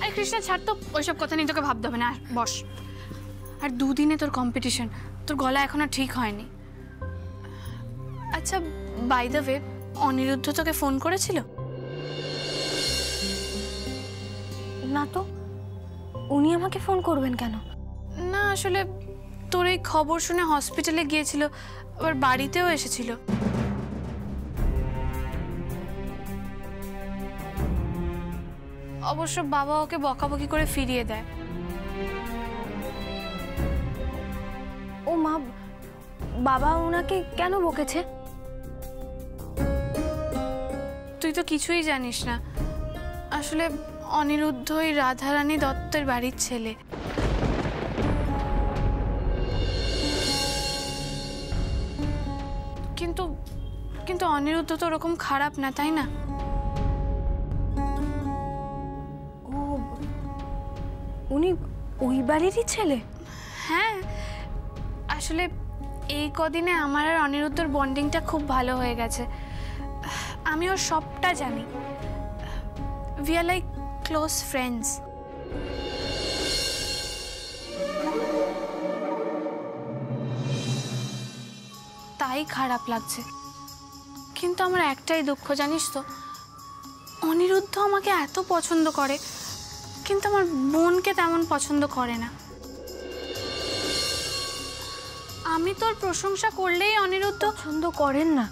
আরে কৃষ্ণা ছাড় তো, ওইসব কথা নিয়ে তোকে ভাবতে হবে না, বস। আর দুদিনে তোর কম্পিটিশন, তোর গলা এখনো ঠিক হয়নি। আচ্ছা বাই দ্য ওয়ে, অনিরুদ্ধ তোকে ফোন করেছিল? না তো, উনি আমাকে ফোন করবেন কেন? না আসলে তোর এই খবর শুনে হসপিটালে গিয়েছিল, আবার বাড়িতেও এসেছিল। অবশ্য বাবা ওকে বকাবকি করে ফিরিয়ে দেয়। ও মা, বাবা ওনাকে কেন বকেছে? তুই তো কিছুই জানিস না, আসলে অনিরুদ্ধ ওই রাধারানী দত্তের বাড়ির ছেলে। কিন্তু কিন্তু অনিরুদ্ধ তো ওরকম খারাপ না, তাই না? ও, উনি ওই বাড়িরই ছেলে? হ্যাঁ, আসলে এই কদিনে আমার আর অনিরুদ্ধর বন্ডিংটা খুব ভালো হয়ে গেছে। আমি ওর সবটা জানি। We are like close friends. তাই খারাপ লাগছে, কিন্তু আমার একটাই দুঃখ জানিস তো, অনিরুদ্ধ আমাকে এত পছন্দ করে কিন্তু আমার বোনকে তেমন পছন্দ করে না। আমি তোর প্রশংসা করলেই অনিরুদ্ধ পছন্দ করেন না?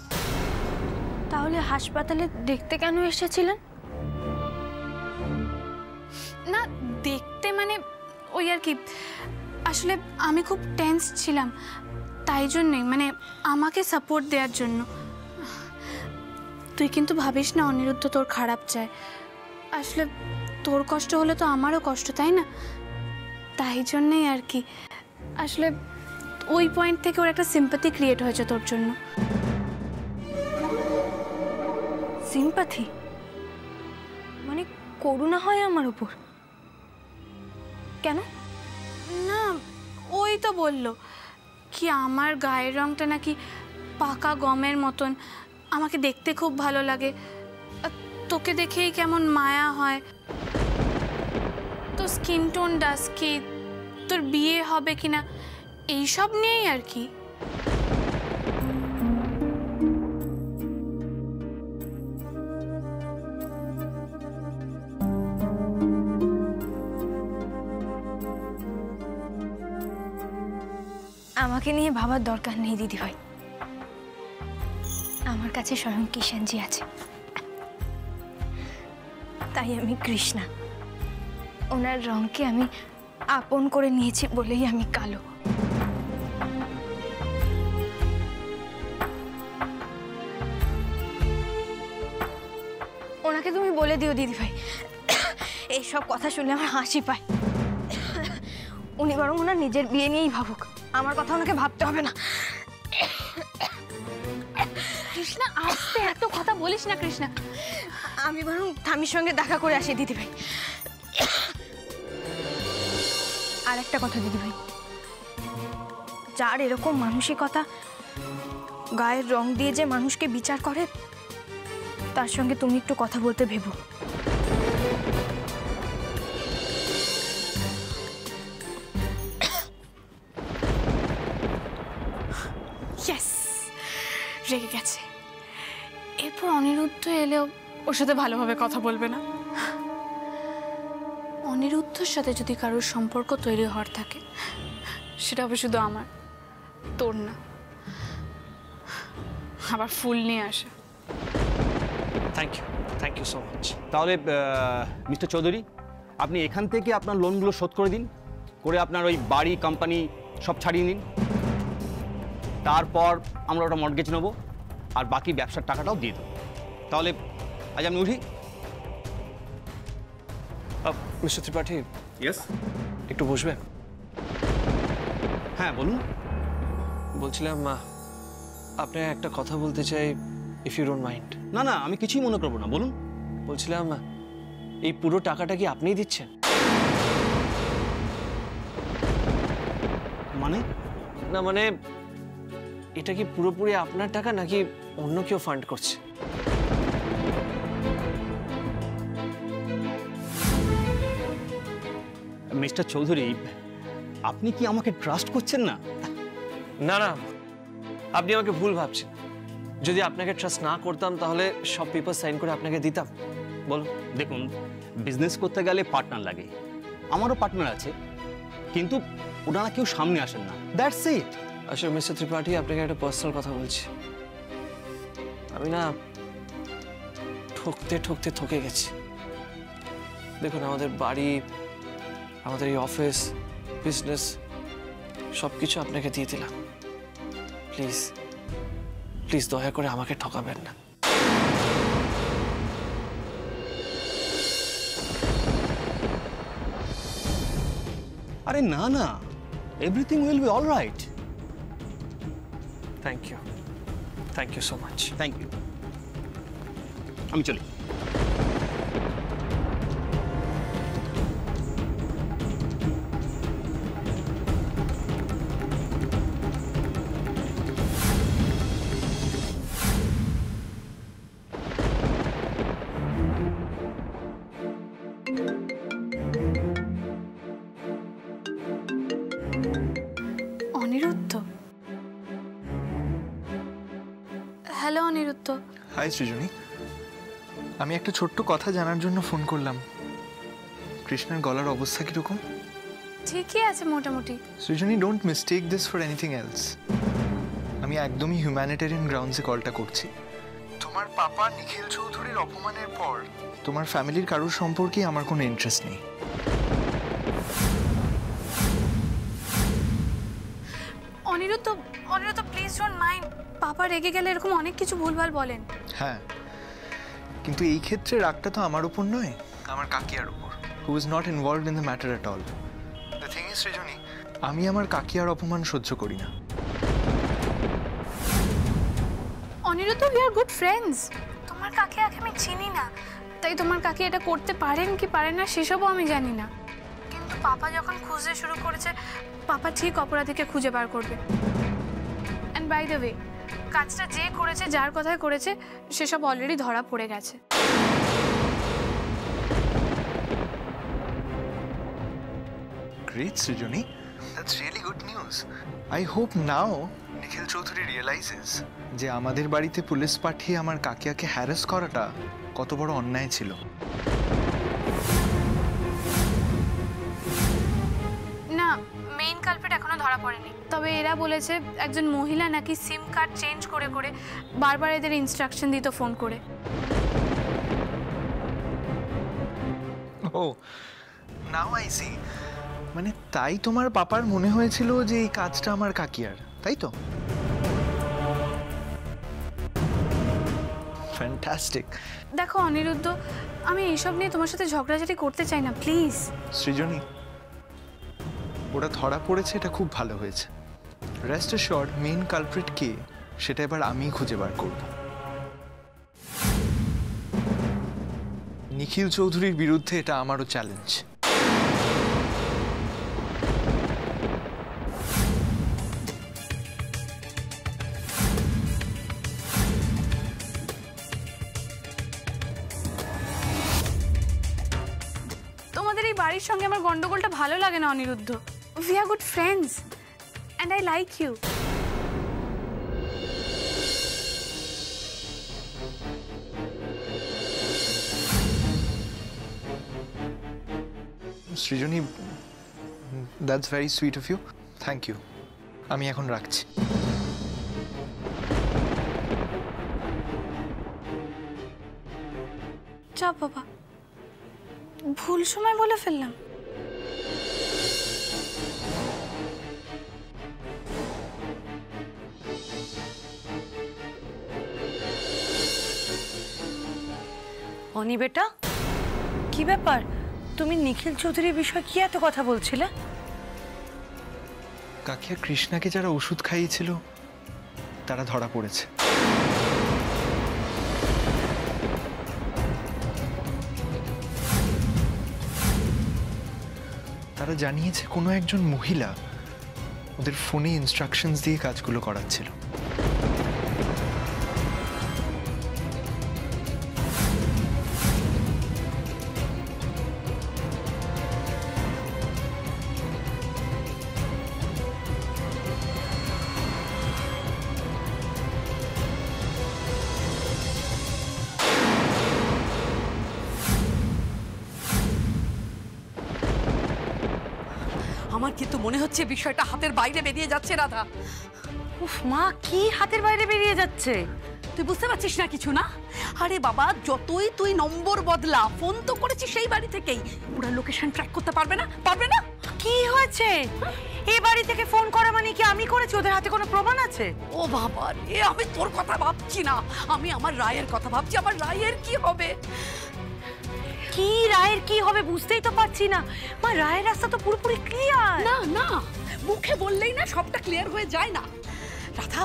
তাহলে হাসপাতালে দেখতে কেন এসেছিলেন? না দেখতে মানে ওই আর কি, আসলে আমি খুব টেন্স ছিলাম, তাই জন্যই, মানে আমাকে সাপোর্ট দেওয়ার জন্য। তুই কিন্তু ভাবিস না অনিরুদ্ধ তোর খারাপ চায়, আসলে তোর কষ্ট হলে তো আমারও কষ্ট, তাই না? তাই জন্যই আর কি, আসলে ওই পয়েন্ট থেকে ওর একটা সিম্প্যাথি ক্রিয়েট হয়েছে তোর জন্য। সিম্প্যাথি মানে করুণা হয় আমার উপর? কেন? না ওই তো বললো কি আমার গায়ের রংটা নাকি পাকা গমের মতন, আমাকে দেখতে খুব ভালো লাগে, তোকে দেখেই কেমন মায়া হয়, তোর স্কিন টোন ডাস্কি, তোর বিয়ে হবে কিনা এইসব নিয়েই আর কি। আমাকে নিয়ে ভাবার দরকার নেই দিদিভাই, আমার কাছে স্বয়ং কিষাণজি আছে। তাই আমি কৃষ্ণা, ওনার রঙকে আমি আপন করে নিয়েছি বলেই আমি কালো। ওনাকে তুমি বলে দিও দিদিভাই, এইসব কথা শুনলে আমার হাসি পায়। উনি বরং ওনার নিজের বিয়ে নিয়েই ভাবুক, আমার কথা ওনাকে ভাবতে হবে না। কৃষ্ণা আস্তে, এত কথা বলিস না কৃষ্ণা। আমি বরং ঠামির সঙ্গে দেখা করে আসি দিদিভাই। আর একটা কথা দিদিভাই, যার এরকম মানসিকতা, গায়ের রং দিয়ে যে মানুষকে বিচার করে, তার সঙ্গে তুমি একটু কথা বলতে ভেবো। রেগে গেছে, এরপর অনিরুদ্ধ এলেও ওর সাথে ভালোভাবে কথা বলবে না। অনিরুদ্ধর সাথে যদি কারোর সম্পর্ক তৈরি হওয়ার থাকে, সেটা হবে শুধু আমার, তোর না। আবার ফুল নিয়ে আসে। Thank you so much. তাহলে মিস্টার চৌধুরী, আপনি এখান থেকে আপনার লোনগুলো শোধ করে দিন, করে আপনার ওই বাড়ি কোম্পানি সব ছাড়িয়ে নিন। তারপর আমরা ওটা মর্টগেজ নেবো আর বাকি ব্যবসার টাকাটাও দিয়ে দেবো। তাহলে আজ আমি উঠি। মিস্টার ত্রিপাঠী, ইয়েস, একটু বসবেন? হ্যাঁ বলুন। বলছিলাম আপনার একটা কথা বলতে চাই, ইফ ইউ ডোন্ট মাইন্ড। না না, আমি কিছুই মনে করবো না, বলুন। বলছিলাম এই পুরো টাকাটা কি আপনিই দিচ্ছেন? মানে? না মানে এটা কি পুরোপুরি আপনার টাকা নাকি অন্য কেউ ফান্ড করছে? মিস্টার চৌধুরী, আপনি কি আমাকে ট্রাস্ট করছেন না? না না, আপনি আমাকে ভুল ভাবছেন। যদি আপনাকে ট্রাস্ট না করতাম তাহলে সব পেপার সাইন করে আপনাকে দিতাম। বলুন। দেখুন, বিজনেস করতে গেলে পার্টনার লাগে। আমারও পার্টনার আছে, কিন্তু ওনারা কেউ সামনে আসেন না, দ্যাটস ইট। আসলে মিস্টার ত্রিপাঠী, আপনাকে একটা পার্সোনাল কথা বলছি। আমি না ঠকতে ঠকতে থকে গেছি। দেখুন, আমাদের বাড়ি, আমাদের এই অফিস, বিজনেস সব কিছু আপনাকে দিয়ে দিলাম। প্লিজ প্লিজ দয়া করে আমাকে ঠকাবেন না। আরে না না, everything will be all right. Thank you so much. Thank you. আমি চলি। অনিরুদ্ধ? হ্যালো অনিরুদ্ধ। হাই সৃজনী, আমি একটা ছোট্ট কথা জানার জন্য ফোন করলাম। কৃষ্ণের গলার অবস্থা কিরকম? ঠিকই আছে মোটামুটি। Srijani, don't mistake this for anything else. আমি একদমই হিউম্যানিটেরিয়ান গ্রাউন্ডসে কলটা করছি। তোমার পাপা নিখিল চৌধুরীর অপমানের পর তোমার ফ্যামিলির কারোর সম্পর্কে আমার কোনো ইন্টারেস্ট নেই। Aniruddha, Aniruddha please don't mind. পাপা রেগে গেলে এরকম অনেক কিছু ভুলভাল বলেন। হ্যাঁ, কিন্তু এই ক্ষেত্রে রাগটা তো আমার উপর নয়, আমার কাকিয়ার উপর, who is not involved in the matter at all. The thing is Srijani, আমি আমার কাকিয়ার অপমান সহ্য করি না। Aniruddha, we are good friends. তোমার কাকিয়াকে আমি চিনি না, তাই তোমার কাকি এটা করতে পারেন কি পারেন না সেসবও আমি জানি না। কিন্তু পাপা যখন খুঁজতে শুরু করেছে, পাপা ঠিক অপরাধীকে খুঁজে বার করবে। অ্যান্ড বাই দ্য ওয়ে, কাজটা যে করেছে, যার কথায় করেছে, সেসব অলরেডি ধরা পড়ে গেছে। Great, Srijani. That's really good news. I hope now Nikhil Chowdhury realises যে আমাদের বাড়িতে পুলিশ পাঠিয়ে আমার কাকিয়াকে হ্যারাস করাটা কত বড় অন্যায় ছিল। না, মেইন কালপ্রিট এখনো ধরা পড়েনি। তবে এরা বলেছে একজন মহিলা নাকি সিম কার্ড চেঞ্জ করে করে বারবার এদের ইনস্ট্রাকশন দিত ফোন করে। ও, নাও আই সি। মানে তাই তোমার পাপার মনে হয়েছিল যে এই কাজটা আমার কাকিয়ার, তাই তো? ফ্যান্টাস্টিক। দেখো অনিরুদ্ধ, আমি এইসব নিয়ে তোমার সাথে ঝগড়াঝাটি করতে চাই না, প্লিজ। সৃজনী, ওরা ধরা পড়েছে, এটা খুব ভালো হয়েছে। রেস্ট অ্যাশিওরড, মেইন কালপ্রিট কে সেটা এবার আমিই খুঁজে বার করব। নিখিল চৌধুরীর বিরুদ্ধে এটা আমারও চ্যালেঞ্জ। তোমাদের এই বাড়ির সঙ্গে আমার গন্ডগোলটা ভালো লাগে না Aniruddha. We are good friends and I like you. Srijani, that's very sweet of you, thank you. আমি এখন রাখছি। যা বাবা, ভুল সময় বলে ফেললাম। অনি বেটা, কি ব্যাপার? তুমি নিখিল চৌধুরীর বিষয়ে কি এত কথা বলছিলে? কাকিয়া কৃষ্ণাকে যারা ওষুধ খাইয়েছিল তারা ধরা পড়েছে। তারা জানিয়েছে কোনো একজন মহিলা ওদের ফোনে ইনস্ট্রাকশনস দিয়ে কাজগুলো করাচ্ছিল। আমার কিন্তু মনে হচ্ছে বিষয়টা হাতের বাইরে বেরিয়ে যাচ্ছে রাধা। উফ মা, কি হাতের বাইরে বেরিয়ে যাচ্ছে? তুই বুঝতে পারছিস না কিছু না? আরে বাবা, যতই তুই নম্বর বদলা, ফোন তো করেছিস সেই বাড়ি থেকেই, পুরো লোকেশন ট্র্যাক করতে পারবে না? পারবে না? কি হয়েছে? এই বাড়ি থেকে ফোন করা মানে কি আমি করেছি? ওদের হাতে কোনো প্রমাণ আছে? ও বাবা রে, আমি তোর কথা ভাবছি না, আমি আমার রায়ের কথা ভাবছি। আমার রায়ের কি হবে? কি রায়ের কি হবে বুঝতেই তো পারছি না মা। রায়ের রাস্তা তো পুরোপুরি ক্লিয়ার। না না, মুখে বললেই না সবটা ক্লিয়ার হয়ে যায় না রাধা।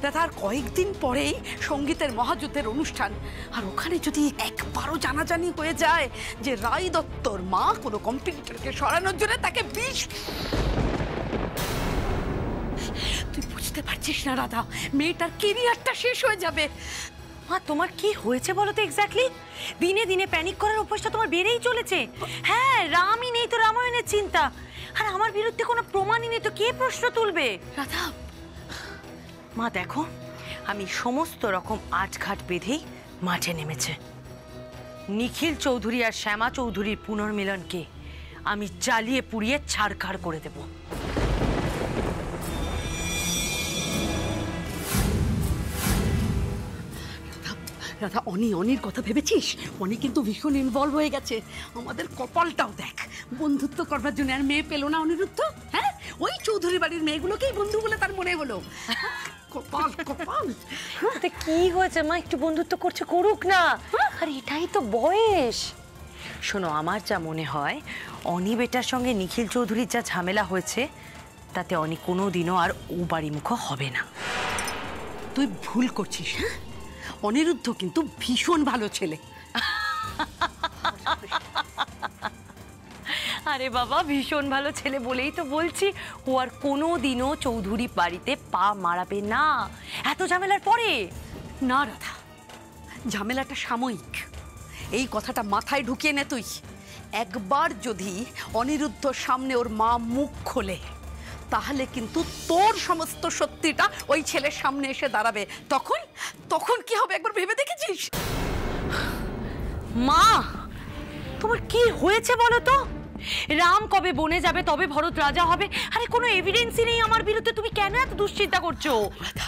রাধা, আর কয়েকদিন পরেই সঙ্গীতের মহাযুদ্ধের অনুষ্ঠান, আর ওখানে যদি একবারও জানাজানি হয়ে যায় যে রায় দত্তর মা কোনো কম্পিটিটরকে সরানোর জন্য তাকে বিষ, তুই বুঝতে পারছিস না রাধা, মেয়েটার কেরিয়ারটা শেষ হয়ে যাবে। মা তোমার কি হয়েছে বলো তো এক্স্যাক্টলি? দিনে দিনে প্যানিক করার অভ্যাসটা তোমার বেড়েই চলেছে। হ্যাঁ, রামই নেই তো রামায়ণের চিন্তা, আর আমার বিরুদ্ধে কোনো প্রমাণই নেই তো কে প্রশ্ন তুলবে? রাধা, মা দেখো, আমি সমস্ত রকম আটঘাট বেঁধেই মাঠে নেমেছে। নিখিল চৌধুরী আর শ্যামা চৌধুরীর পুনর্মিলনকে আমি জ্বালিয়ে পুড়িয়ে ছাড়খাড় করে দেব। রাধা, অনির কথা ভেবেছিস? অনি কিন্তু ভীষণ ইনভলভ হয়ে গেছে। আমাদের কপালটাও দেখ, বন্ধুত্ব করবার জন্য আর মেয়ে পেলো না অনিরুদ্ধ। হ্যাঁ, ওই চৌধুরী বাড়ির মেয়েগুলোকেই বন্ধু বলে তার মনে হলো। কপাল কপাল। তাতে কি হয়েছে মা? একটু বন্ধুত্ব করছে, করুক না। আর এটাই তো বয়স। শোনো, আমার যা মনে হয়, অনি বেটার সঙ্গে নিখিল চৌধুরীর যা ঝামেলা হয়েছে, তাতে অনি কোনোদিনও আর ও বাড়ি মুখ হবে না। তুই ভুল করছিস। হ্যাঁ, অনিরুদ্ধ কিন্তু ভীষণ ভালো ছেলে। আরে বাবা, ভীষণ ভালো ছেলে বলেই তো বলছি, ও আর কোনোদিনও চৌধুরী বাড়িতে পা মারাবে না এত ঝামেলার পরে। না রাধা, ঝামেলাটা সাময়িক, এই কথাটা মাথায় ঢুকিয়ে নে তুই। একবার যদি অনিরুদ্ধর সামনে ওর মা মুখ খোলে, তাহলে কিন্তু তোর সমস্ত সত্যিটা ওই ছেলের সামনে এসে দাঁড়াবে। তখন তখন কি হবে একবার ভেবে দেখেছিস? মা, তোমার কি হয়েছে বলো তো? রাম কবে বনে যাবে, তবে ভরত রাজা হবে। আরে কোনো এভিডেন্সই নেই আমার বিরুদ্ধে, তুমি কেন এত দুশ্চিন্তা করছো? রাধা,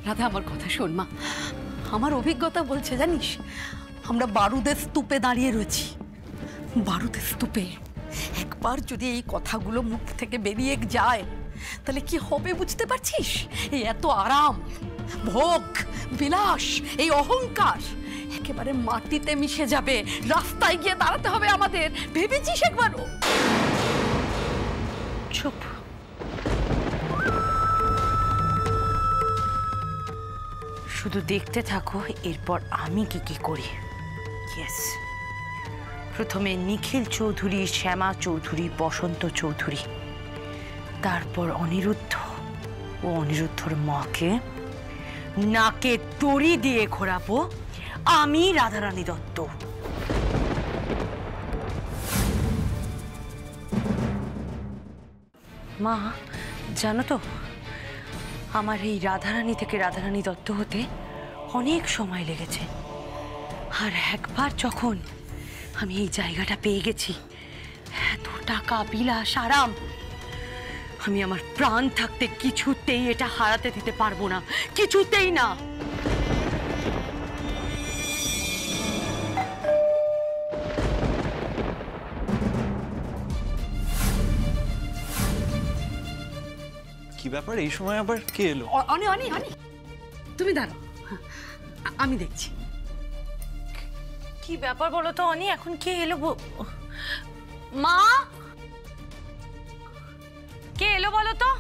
রাধা, আমার কথা শোন মা। আমার অভিজ্ঞতা বলছে জানিস, আমরা বারুদের স্তূপে দাঁড়িয়ে রয়েছি। বারুদের স্তূপে একবার যদি এই কথাগুলো মুখ থেকে বেরিয়ে যায়, তাহলে কি হবে বুঝতে পারছিস? এই এত আরাম, ভোগ, বিলাস, এই অহংকার একেবারে মাটিতে মিশে যাবে। রাস্তায় গিয়ে দাঁড়াতে হবে আমাদের, ভেবেছিস একবারও? চুপ। শুধু দেখতে থাকো এরপর আমি কি করি। ইয়েস, প্রথমে নিখিল চৌধুরী, শ্যামা চৌধুরী, বসন্ত চৌধুরী, তারপর অনিরুদ্ধ ও অনিরুদ্ধর মাকে নাকে দড়ি দিয়ে ঘোরাবো আমি, রাধারানী দত্ত। মা জানো তো, আমার এই রাধারানী থেকে রাধারানী দত্ত হতে অনেক সময় লেগেছে। আর একবার যখন আমি এই জায়গাটা পেয়ে গেছি, এত টাকা, বিলাস, আরাম, আমি আমার প্রাণ থাকতে কিছুতেই এটা হারাতে দিতে পারবো না, কিছুতেই না। কি ব্যাপার, এই সময় আবার কে এলো? অনি, অনি, অনি, তুমি দাঁড়াও, আমি দেখছি। কি ব্যাপার বলো তো অনি, এখন কে এলো? মা, কে এলো বলো তো?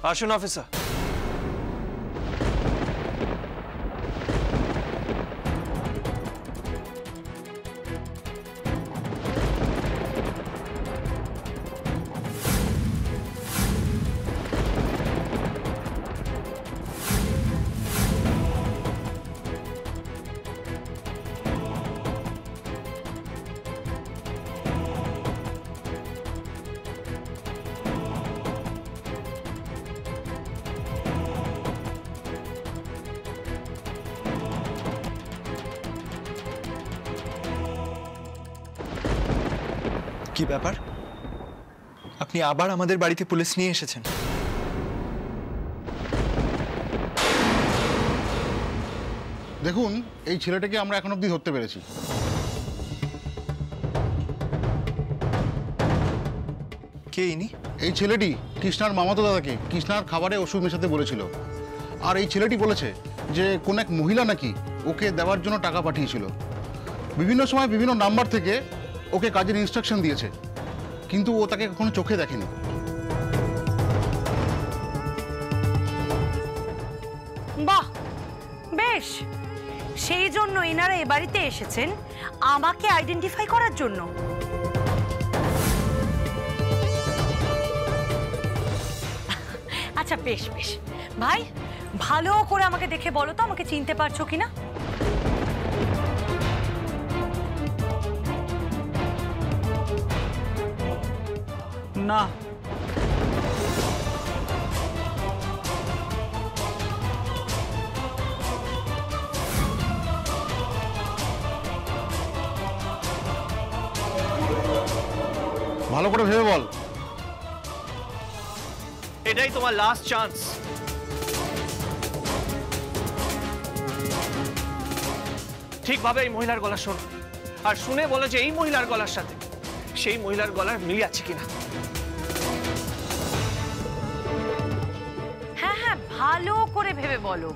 আসুন অফিসার। কি ব্যাপার? আপনি আবার আমাদের বাড়িতে পুলিশ নিয়ে এসেছেন? দেখুন, এই ছেলেটাকে আমরা এখন অবধি ধরতে পেরেছি। কে ইনি? এই ছেলেটি কৃষ্ণার মামাতো দাদাকে কৃষ্ণার খাবারে ওষুধ মেশাতে বলেছিল। আর এই ছেলেটি বলেছে যে কোন এক মহিলা নাকি ওকে দেওয়ার জন্য টাকা পাঠিয়েছিল। বিভিন্ন সময় বিভিন্ন নাম্বার থেকে ওকে কাজের ইনস্ট্রাকশন দিয়েছে, কিন্তু ও তাকে কখনো চোখে দেখেনি। বাহ, বেশ, সেই জন্য এনারা এ বাড়িতে এসেছেন আমাকে আইডেন্টিফাই করার জন্য। আচ্ছা বেশ বেশ, ভাই ভালো করে আমাকে দেখে বলো তো আমাকে চিনতে পারছো কিনা? না। ভালো করে ভেবে বল। এটাই তোমার লাস্ট চান্স। ঠিকভাবে এই মহিলার গলা শোনো, আর শুনে বলো যে এই মহিলার গলার সাথে সেই মহিলার গলার মিল আছে কিনা। হ্যাঁ হ্যাঁ, ভালো করে ভেবে বলো,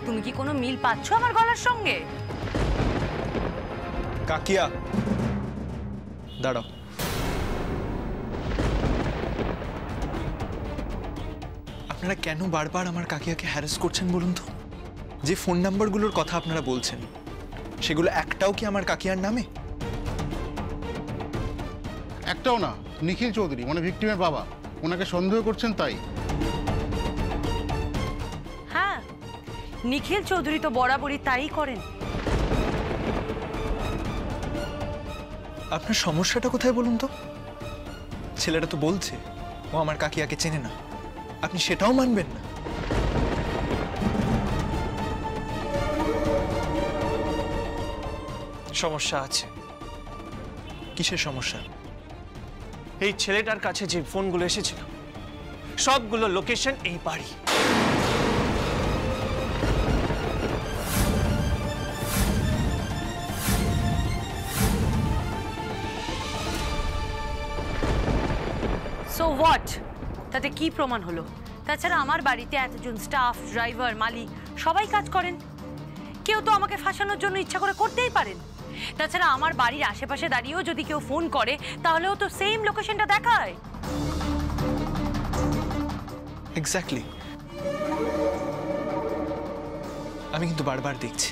তুমি কি কোনো মিল পাচ্ছো আমার গলার সঙ্গে? কাকিয়া, দাঁড়াও। আপনারা কেন বারবার আমার কাকিয়াকে হ্যারাস করছেন বলুন তো? যে ফোন নাম্বারগুলোর কথা আপনারা বলছেন সেগুলো একটাও কি আমার কাকিয়ার নামে? একটাও না। নিখিল চৌধুরী মানে ভিক্টিমের বাবা, ওনাকে সন্দেহ করছেন তাই। হ্যাঁ, নিখিল চৌধুরী তো বরাবরই তাই করেন। আপনার সমস্যাটা কোথায় বলুন তো? ছেলেটা তো বলছে ও আমার কাকিয়াকে চেনে না, আপনি সেটাও মানবেন না? সমস্যা আছে। কিসের সমস্যা? এই ছেলেটার কাছে যে ফোনগুলো এসেছিল সবগুলো লোকেশন এই বাড়ি। সো হোয়াট, তাতে কি প্রমাণ হলো? তাছাড়া আমার বাড়িতে এতজন স্টাফ, ড্রাইভার, মালিক সবাই কাজ করেন, কেউ তো আমাকে ফাঁসানোর জন্য ইচ্ছা করে করতেই পারেন। তাছাড়া আমার বাড়ির আশেপাশে দাঁড়িয়েও যদি কেউ ফোন করে তাহলেও তো সেম লোকেশনটা দেখায়। এক্স্যাক্টলি। আমি কিন্তু বারবার দেখছি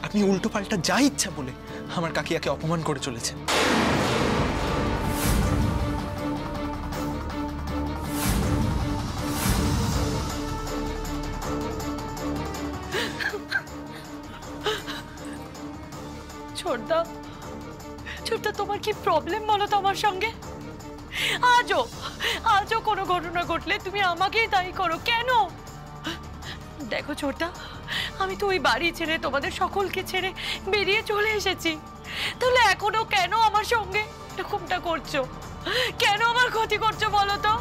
আপনি উল্টো পাল্টা যা ইচ্ছা বলে আমার কাকিয়াকে অপমান করে চলেছেন। ছোটদা, ছোটদা তোমার কি প্রবলেম বলো তো আমার সঙ্গে? আজও কোনো ঘটনা ঘটলে তুমি আমাকেই দায়ী করো কেন? দেখো ছোটদা, আমি তো ওই বাড়ি ছেড়ে তোমাদের সকলকে ছেড়ে বেরিয়ে চলে এসেছি, তাহলে এখনো কেন আমার সঙ্গে এরকমটা করছো? কেন আমার ক্ষতি করছো বলো তো?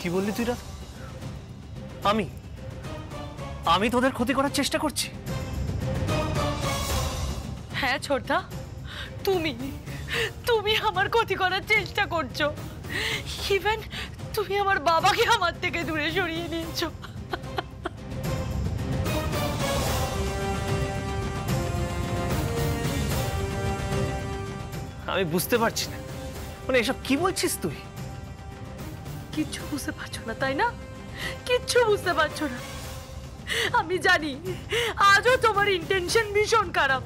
কি বললি তুই রাত? আমি তোদের ক্ষতি করার চেষ্টা করছি? হ্যাঁ ছোটদা, তুমি আমার ক্ষতি করার চেষ্টা করছো। ইভেন তুমি আমার বাবাকে আমার থেকে দূরে সরিয়ে নিয়েছো। আমি বুঝতে পারছি না, মানে এসব কি বলছিস তুই? কিচ্ছু বুঝতে পারছো না তাই না? কিচ্ছু বুঝতে পারছো না। আমি জানি আজও তোমার ইন্টেনশন ভীষণ খারাপ।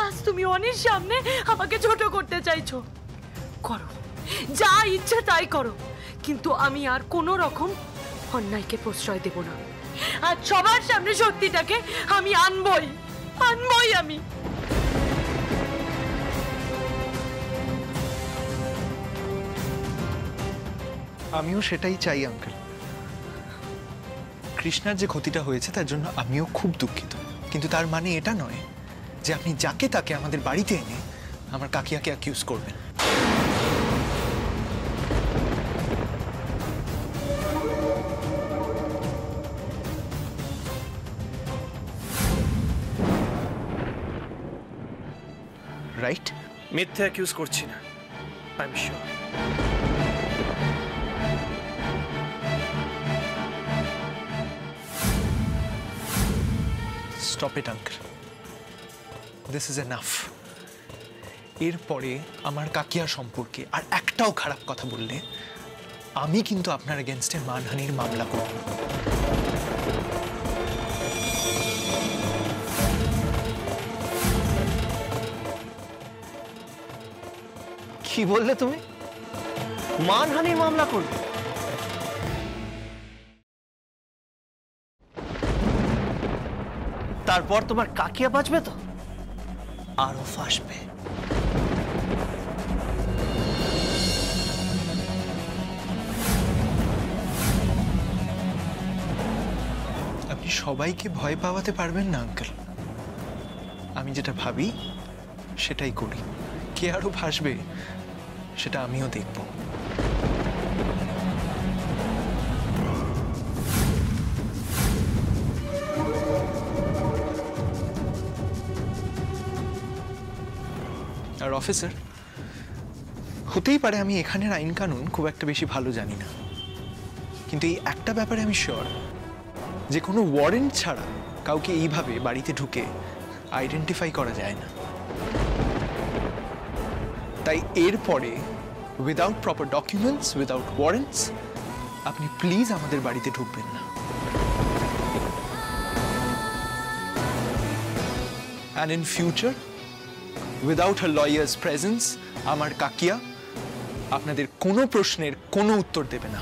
আজ তুমি অনির সামনে আমাকে ছোট করতে চাইছো। করো, যা ইচ্ছে তাই করো, কিন্তু আমি আর কোনো রকম অন্যায়কে প্রশ্রয় দেব না। আর সবার সামনে সত্যিটাকে আমি আনবই আমি। আমিও সেটাই চাই আঙ্কেল, কৃষ্ণার যে ক্ষতিটা হয়েছে তার জন্য আমিও খুব দুঃখিত, কিন্তু তার মানে এটা নয় যে আপনি যাকে তাকে আমাদের বাড়িতে এনে আমার কাকিয়াকে অ্যাকিউজ করবেন। রাইট? মিথ্যে অ্যাকিউজ করছি না, I am sure. Stop it uncle, this is enough. এরপরে আমার কাকিয়া সম্পর্কে আর একটাও খারাপ কথা বললে আমি কিন্তু আপনার এগেনস্টে মানহানির মামলা করব। কি বললে তুমি? মানহানির মামলা করবে? তারপর তোমার কাকিয়া বাঁচবে তো? আরো ফাঁসবে। আপনি সবাইকে ভয় পাওয়াতে পারবেন না আঙ্কেল। আমি যেটা ভাবি সেটাই করি। কে আরো ভাসবে সেটা আমিও দেখব। আর অফিসার, হতেই পারে আমি এখানের আইন কানুন খুব একটা বেশি ভালো জানি না, কিন্তু এই একটা ব্যাপারে আমি শিওর যে কোনো ওয়ারেন্ট ছাড়া কাউকে এইভাবে বাড়িতে ঢুকে আইডেন্টিফাই করা যায় না। তাই এরপরে without proper documents, without warrants আপনি প্লিজ আমাদের বাড়িতে ঢুকবেন না। And in future without a lawyers presence আমার কাকিয়া আপনাদের কোনো প্রশ্নের কোনো উত্তর দেবে না।